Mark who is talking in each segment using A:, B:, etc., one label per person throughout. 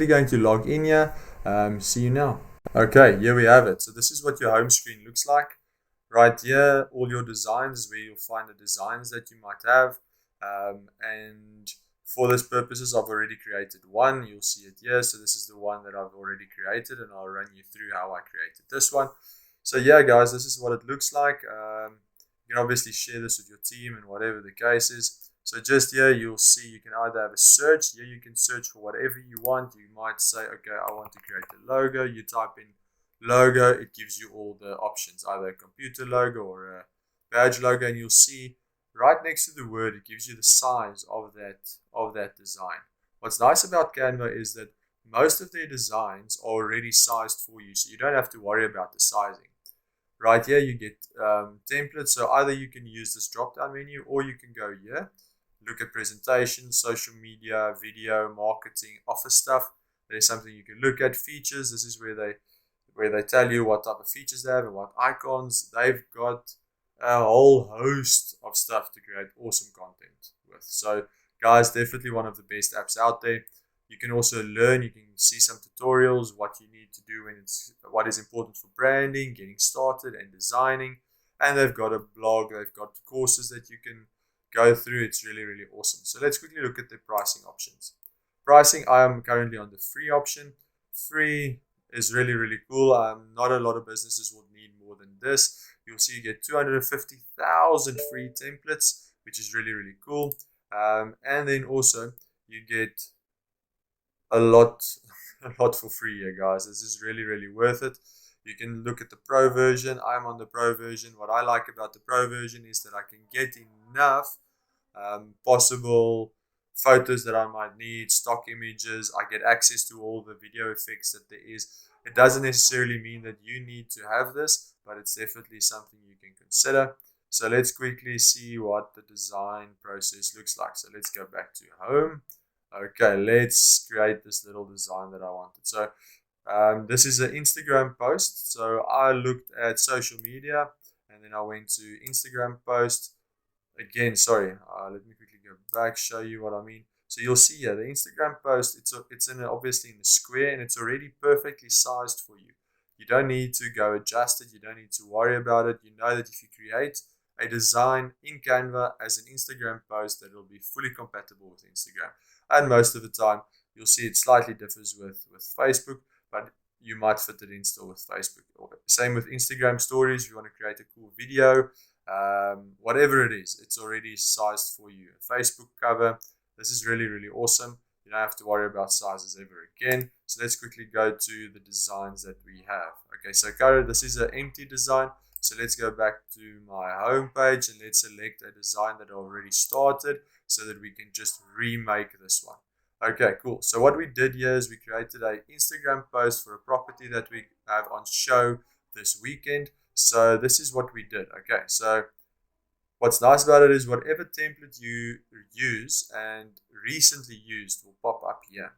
A: going to log in here. See you now. Okay, here we have it. So this is what your home screen looks like. Right here, all your designs, where you'll find the designs that you might have. And for this purposes, I've already created one. You'll see it here. So this is the one that I've already created, and I'll run you through how I created this one. So yeah, guys, this is what it looks like. You can obviously share this with your team and whatever the case is. So just here, you'll see you can either have a search. Here you can search for whatever you want. You might say, okay, I want to create a logo. You type in logo. It gives you all the options, either a computer logo or a badge logo. And you'll see right next to the word, it gives you the size of that design. What's nice about Canva is that most of their designs are already sized for you, so you don't have to worry about the sizing. Right here, you get templates. So either you can use this drop-down menu, or you can go here, look at presentations, social media, video, marketing, office stuff. There's something you can look at. Features. This is where they tell you what type of features they have and what icons. They've got a whole host of stuff to create awesome content with. So, guys, definitely one of the best apps out there. You can also learn. You can see some tutorials, what you need to do when what is important for branding, getting started, and designing. And they've got a blog. They've got courses that you can go through. It's really, really awesome. So let's quickly look at the pricing options. Pricing, I am currently on the free option. Free is really, really cool. Not a lot of businesses will need more than this. You'll see you get 250,000 free templates, which is really, really cool. And then also you get a lot for free here, guys. This is really, really worth it. You can look at the pro version. I'm on the pro version. What I like about the pro version is that I can get enough possible photos that I might need, stock images. I get access to all the video effects that there is. It doesn't necessarily mean that you need to have this, but it's definitely something you can consider. So let's quickly see what the design process looks like. So let's go back to home. Okay, let's create this little design that I wanted. So this is an Instagram post. So I looked at social media, and then I went to Instagram post. Again, sorry, let me quickly go back, show you what I mean. So you'll see here, the Instagram post, it's obviously in the square, and it's already perfectly sized for you. You don't need to go adjust it. You don't need to worry about it. You know that if you create a design in Canva as an Instagram post, that it'll be fully compatible with Instagram. And most of the time, you'll see it slightly differs with Facebook, but you might fit it in still with Facebook. Same with Instagram stories. If you want to create a cool video, whatever it is, it's already sized for you. A Facebook cover. This is really, really awesome. You don't have to worry about sizes ever again. So let's quickly go to the designs that we have. Okay, so this is an empty design. So let's go back to my home page, and let's select a design that I already started so that we can just remake this one. Okay, cool. So what we did here is we created an Instagram post for a property that we have on show this weekend. So this is what we did. Okay, so what's nice about it is whatever template you use and recently used will pop up here.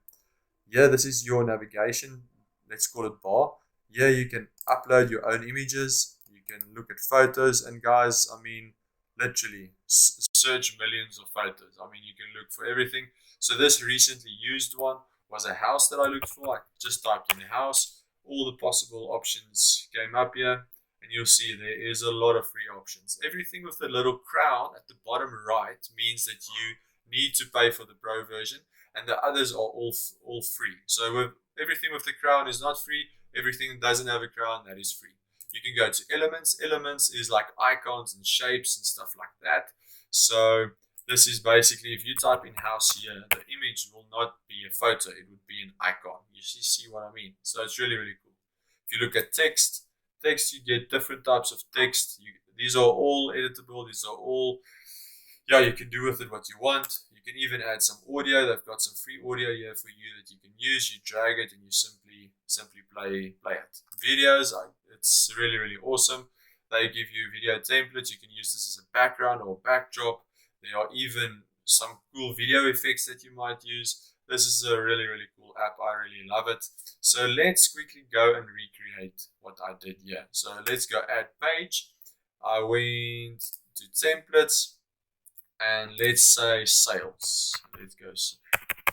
A: Here, this is your navigation. Let's call it bar. Here you can upload your own images. You can look at photos. And guys, I mean, literally search millions of photos. I mean, you can look for everything. So this recently used one was a house that I looked for. I just typed in a house. All the possible options came up here. And you'll see there is a lot of free options. Everything with the little crown at the bottom right means that you need to pay for the pro version, and the others are all free. So everything with the crown is not free. Everything that doesn't have a crown, that is free. You can go to elements. Elements is like icons and shapes and stuff like that. So this is basically, if you type in house here, the image will not be a photo. It would be an icon. You see what I mean? So it's really, really cool. If you look at text, you get different types of text. These are all editable. These are all, you can do with it what you want. You can even add some audio. They've got some free audio here for you that you can use. You drag it and you simply play it. Videos, it's really, really awesome. They give you video templates. You can use this as a background or backdrop. There are even some cool video effects that you might use. This is a really, really cool app. I really love it. So let's quickly go and recreate what I did here. So let's go add page. I went to templates, and let's say sales. Let's go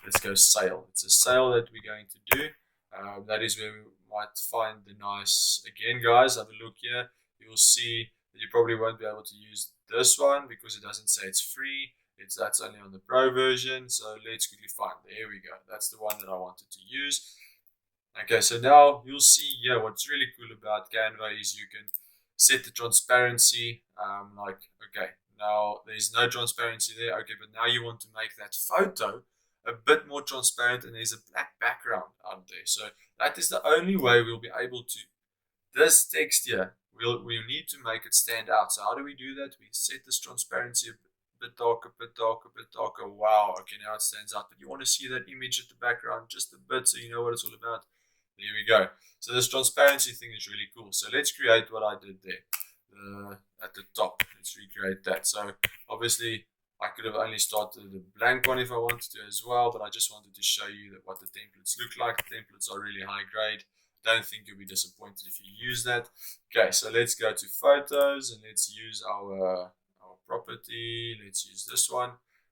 A: let's go sale. It's a sale that we're going to do. That is where we might find the nice, again guys, have a look here. You'll see that you probably won't be able to use this one because it doesn't say it's free. That's only on the pro version. So let's quickly find. There we go. That's the one that I wanted to use. Okay, so now you'll see here what's really cool about Canva is you can set the transparency. Like, okay, now there's no transparency there. Okay, but now you want to make that photo a bit more transparent and there's a black background out there. So that is the only way we'll be able to, this text here, we'll need to make it stand out. So how do we do that? We set this transparency a bit darker, bit darker, bit darker. Wow, okay, now it stands out. But you want to see that image at the background just a bit so you know what it's all about. There we go. So this transparency thing is really cool. So let's create what I did there at the top. Let's recreate that. So obviously I could have only started a blank one if I wanted to as well, but I just wanted to show you that what the templates look like. The templates are really high grade. Don't think you'll be disappointed if you use that. Okay, so let's go to photos and let's use our property. Let's use this one.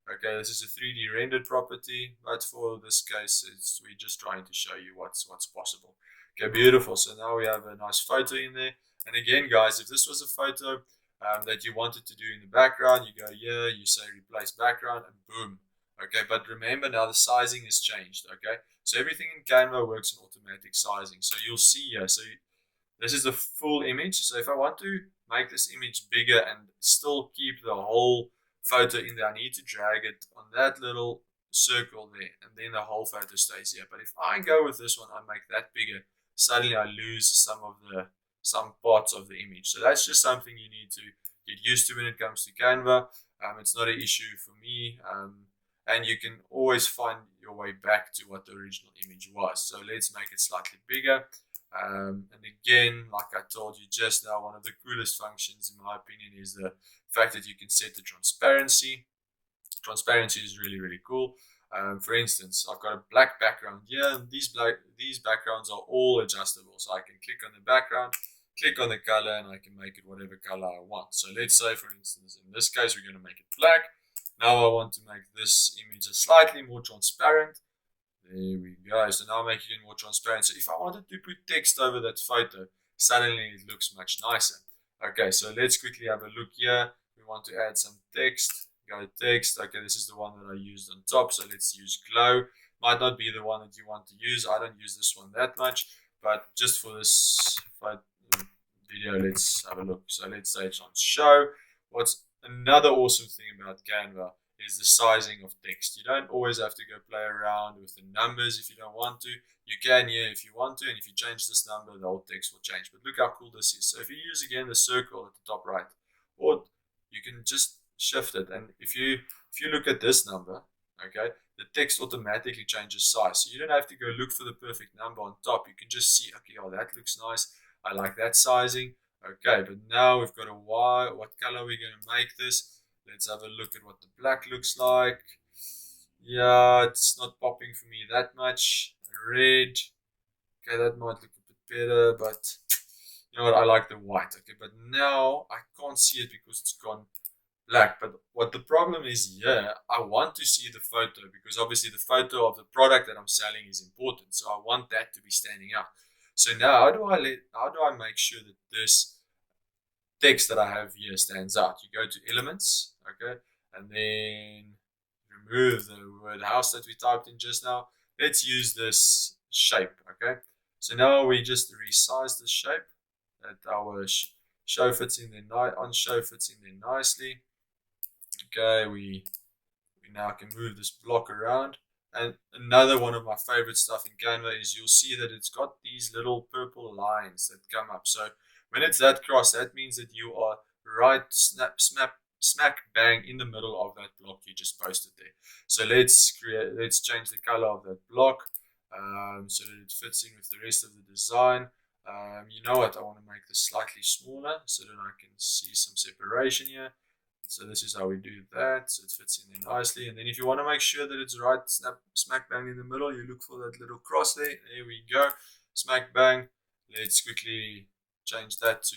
A: Okay, this is a 3D rendered property, but for this case, we're just trying to show you what's possible. Okay, beautiful. So now we have a nice photo in there. And again, guys, if this was a photo that you wanted to do in the background, you go here, you say replace background, and boom. Okay, but remember now the sizing has changed. Okay, so everything in Canva works in automatic sizing. So you'll see here. So this is the full image. So if I want to make this image bigger and still keep the whole photo in there, I need to drag it on that little circle there, and then the whole photo stays here. But if I go with this one, I make that bigger, suddenly I lose some parts of the image. So that's just something you need to get used to when it comes to Canva. It's not an issue for me, and you can always find your way back to what the original image was. So let's make it slightly bigger. And again, like I told you just now, one of the coolest functions in my opinion is the fact that you can set the transparency. Transparency is really, really cool. For instance, I've got a black background here, and these backgrounds are all adjustable. So I can click on the background, click on the color, and I can make it whatever color I want. So let's say, for instance, in this case, we're going to make it black. Now I want to make this image slightly more transparent. There we go. So now I'm making it more transparent. So if I wanted to put text over that photo, suddenly it looks much nicer. Okay, so let's quickly have a look here. We want to add some text. Go text. Okay, this is the one that I used on top. So let's use glow. Might not be the one that you want to use. I don't use this one that much, but just for this video, let's have a look. So let's say it's on show. What's another awesome thing about Canva is the sizing of text. You don't always have to go play around with the numbers if you don't want to. You can here if you want to, and if you change this number, the whole text will change. But look how cool this is. So if you use again the circle at the top right, or you can just shift it, and if you look at this number, okay, the text automatically changes size. So you don't have to go look for the perfect number on top. You can just see, okay, oh, that looks nice. I like that sizing. Okay, but now we've got a Y. What color are we going to make this? Let's have a look at what the black looks like. Yeah, it's not popping for me that much. Red. Okay, that might look a bit better, but you know what? I like the white. Okay, but now I can't see it because it's gone black. But what the problem is here, I want to see the photo because obviously the photo of the product that I'm selling is important. So I want that to be standing out. So now how do I make sure that this text that I have here stands out? You go to elements, okay, and then remove the word house that we typed in just now. Let's use this shape, okay. So now we just resize the shape that our show fits in there, on show fits in there nicely. Okay, we now can move this block around. And another one of my favorite stuff in Canva is you'll see that it's got these little purple lines that come up. So when it's that cross, that means that you are right smack bang in the middle of that block you just posted there. So let's change the color of that block so that it fits in with the rest of the design. You know what? I want to make this slightly smaller so that I can see some separation here. So this is how we do that. So it fits in there nicely. And then if you want to make sure that it's right smack bang in the middle, you look for that little cross there. There we go. Smack bang. Let's quickly change that to,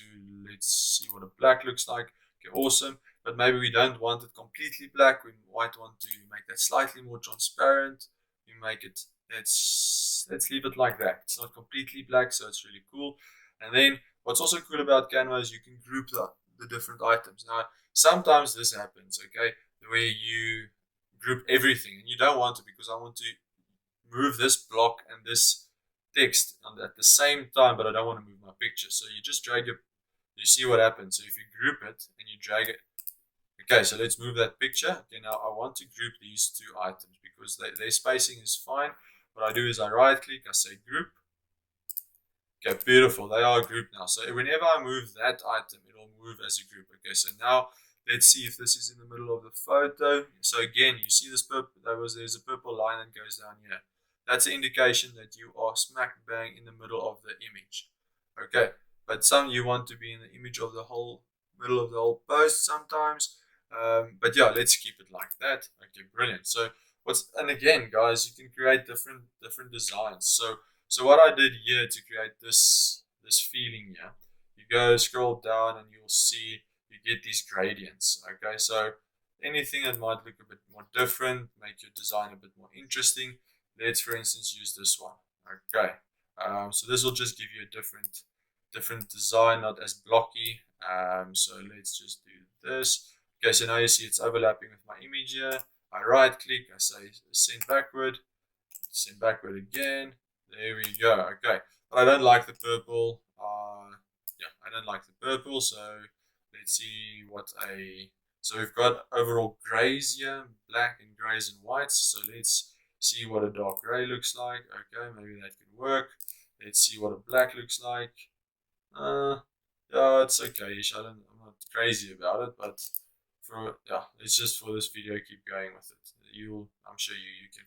A: let's see what a black looks like. Okay, awesome. But maybe we don't want it completely black. We might want to make that slightly more transparent. you make it, let's leave it like that. It's not completely black, so it's really cool. And then what's also cool about Canva is you can group the different items. Now, sometimes this happens, okay, where you group everything, and you don't want to, because I want to move this block and this text at the same time, but I don't want to move my picture. So you just drag it. You see what happens. So if you group it and you drag it, okay, so let's move that picture. Okay, now I want to group these two items because their spacing is fine. What I do is I right click, I say group. Okay, beautiful. They are grouped now. So whenever I move that item, it will move as a group. Okay, so now let's see if this is in the middle of the photo. So again, you see this purple, there's a purple line that goes down here. That's an indication that you are smack bang in the middle of the image. Okay, but some you want to be in the image of the whole middle of the whole post sometimes. But yeah, let's keep it like that. Okay, brilliant. So and again, guys, you can create different designs. So what I did here to create this feeling here, you go scroll down and you'll see you get these gradients. Okay, so anything that might look a bit more different, make your design a bit more interesting. Let's, for instance, use this one. Okay, so this will just give you a different design, not as blocky. So let's just do this. Okay, so now you see it's overlapping with my image here. I right click, I say send backward again. There we go. Okay, but I don't like the purple. Yeah, I don't like the purple. So let's see So we've got overall grays here, black and grays and whites. So let's see what a dark gray looks like. Okay, maybe that could work. Let's see what a black looks like. Yeah, it's okay. I'm not crazy about it, but it's just for this video. Keep going with it. I'm sure you can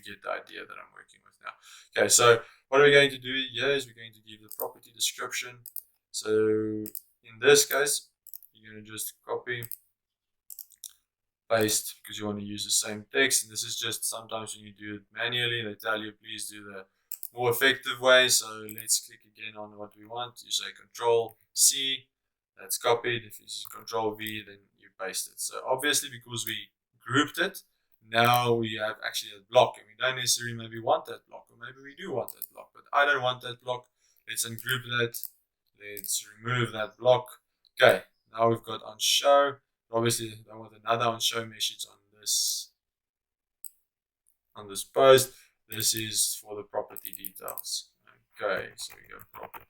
A: get the idea that I'm working with now. Okay, so what are we going to do here is we're going to give the property description. So in this case, you're going to just copy, paste, because you want to use the same text. And this is just sometimes when you do it manually, they tell you please do the more effective way. So let's click again on what we want. You say Control C, that's copied. If you use Control V, then you paste it. So obviously, because we grouped it, now we have actually a block, and we don't necessarily maybe want that block, or maybe we do want that block, but I don't want that block. Let's ungroup that. Let's remove that block. Okay, now we've got on show. Obviously, I want another on show message on this post. This is for the property details. Okay, so we go property.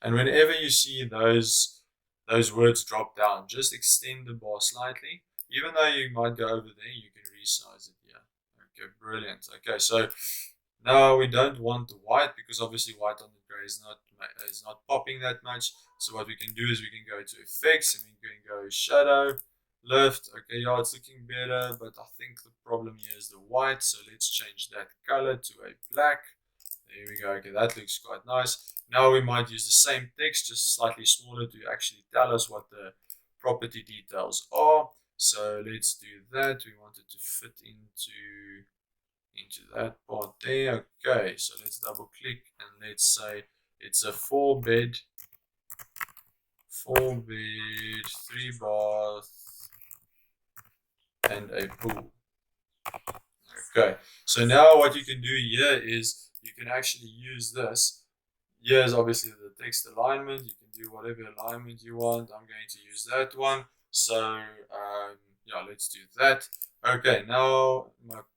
A: And whenever you see those words drop down, just extend the bar slightly. Even though you might go over there, you can resize it here. Okay, brilliant. Okay, so now we don't want the white, because obviously white on the gray is not popping that much. So what we can do is we can go to effects and we can go shadow, lift. Okay, yeah, it's looking better, but I think the problem here is the white. So let's change that color to a black. There we go. Okay, that looks quite nice. Now we might use the same text, just slightly smaller, to actually tell us what the property details are. So let's do that. We want it to fit into that part there. Okay, so let's double click and let's say it's a 4-bed, 3-bath, and a pool. Okay, so now what you can do here is you can actually use this. Here's obviously the text alignment. You can do whatever alignment you want. I'm going to use that one. So yeah, let's do that. Okay, now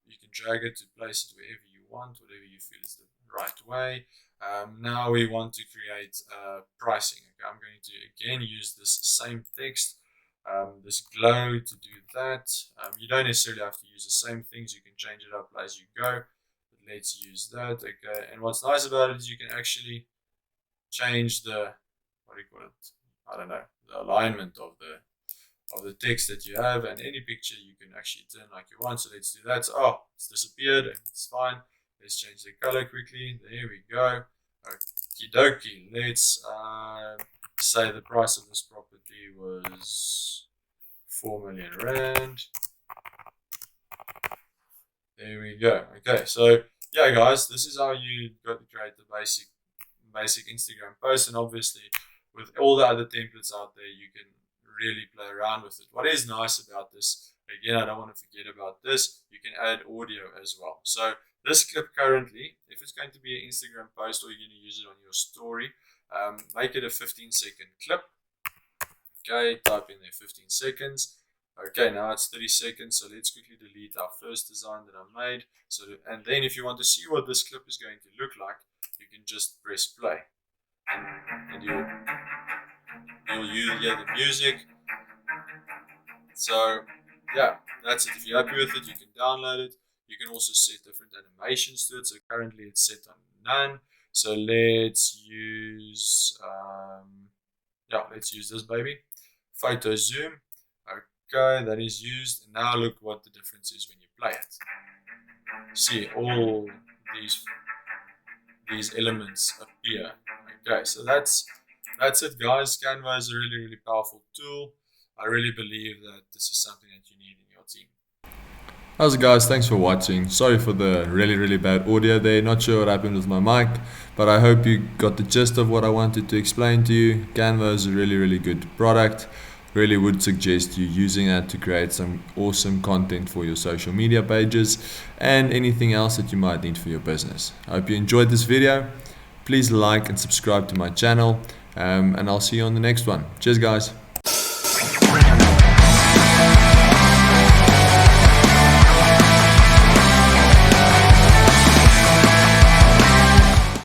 A: you can drag it to place it wherever you want, whatever you feel is the right way. Now we want to create pricing. Okay, I'm going to again use this same text, this glow, to do that. You don't necessarily have to use the same things. You can change it up as you go. But let's use that. Okay, and what's nice about it is you can actually change the, what do you call it? I don't know, the alignment of the text that you have, and any picture you can actually turn like you want. So let's do that. So, it's disappeared. It's fine. Let's change the color quickly. There we go. Okie dokie. Let's say the price of this property was 4 million rand. There we go. Okay, so yeah, guys, this is how you got to create the basic Instagram post, and obviously with all the other templates out there, you can really play around with it. What is nice about this, again, I don't want to forget about this, you can add audio as well. So this clip currently, if it's going to be an Instagram post or you're going to use it on your story, make it a 15-second clip. Okay, type in there 15 seconds. Okay, now it's 30 seconds, so let's quickly delete our first design that I made. And then if you want to see what this clip is going to look like, you can just press play. And you'll hear the music. So yeah, that's it. If you're happy with it, you can download it. You can also set different animations to it. So currently it's set on none. So let's use let's use this baby. Photo zoom. Okay, that is used. And now look what the difference is when you play it. See all these elements appear. Okay, so that's it, guys. Canva is a really, really powerful tool. I really believe that this is something that you need in your team.
B: How's it, guys? Thanks for watching. Sorry for the really, really bad audio there. Not sure what happened with my mic, but I hope you got the gist of what I wanted to explain to you. Canva is a really, really good product. Really would suggest you using that to create some awesome content for your social media pages and anything else that you might need for your business. I hope you enjoyed this video. Please like and subscribe to my channel, and I'll see you on the next one. Cheers, guys.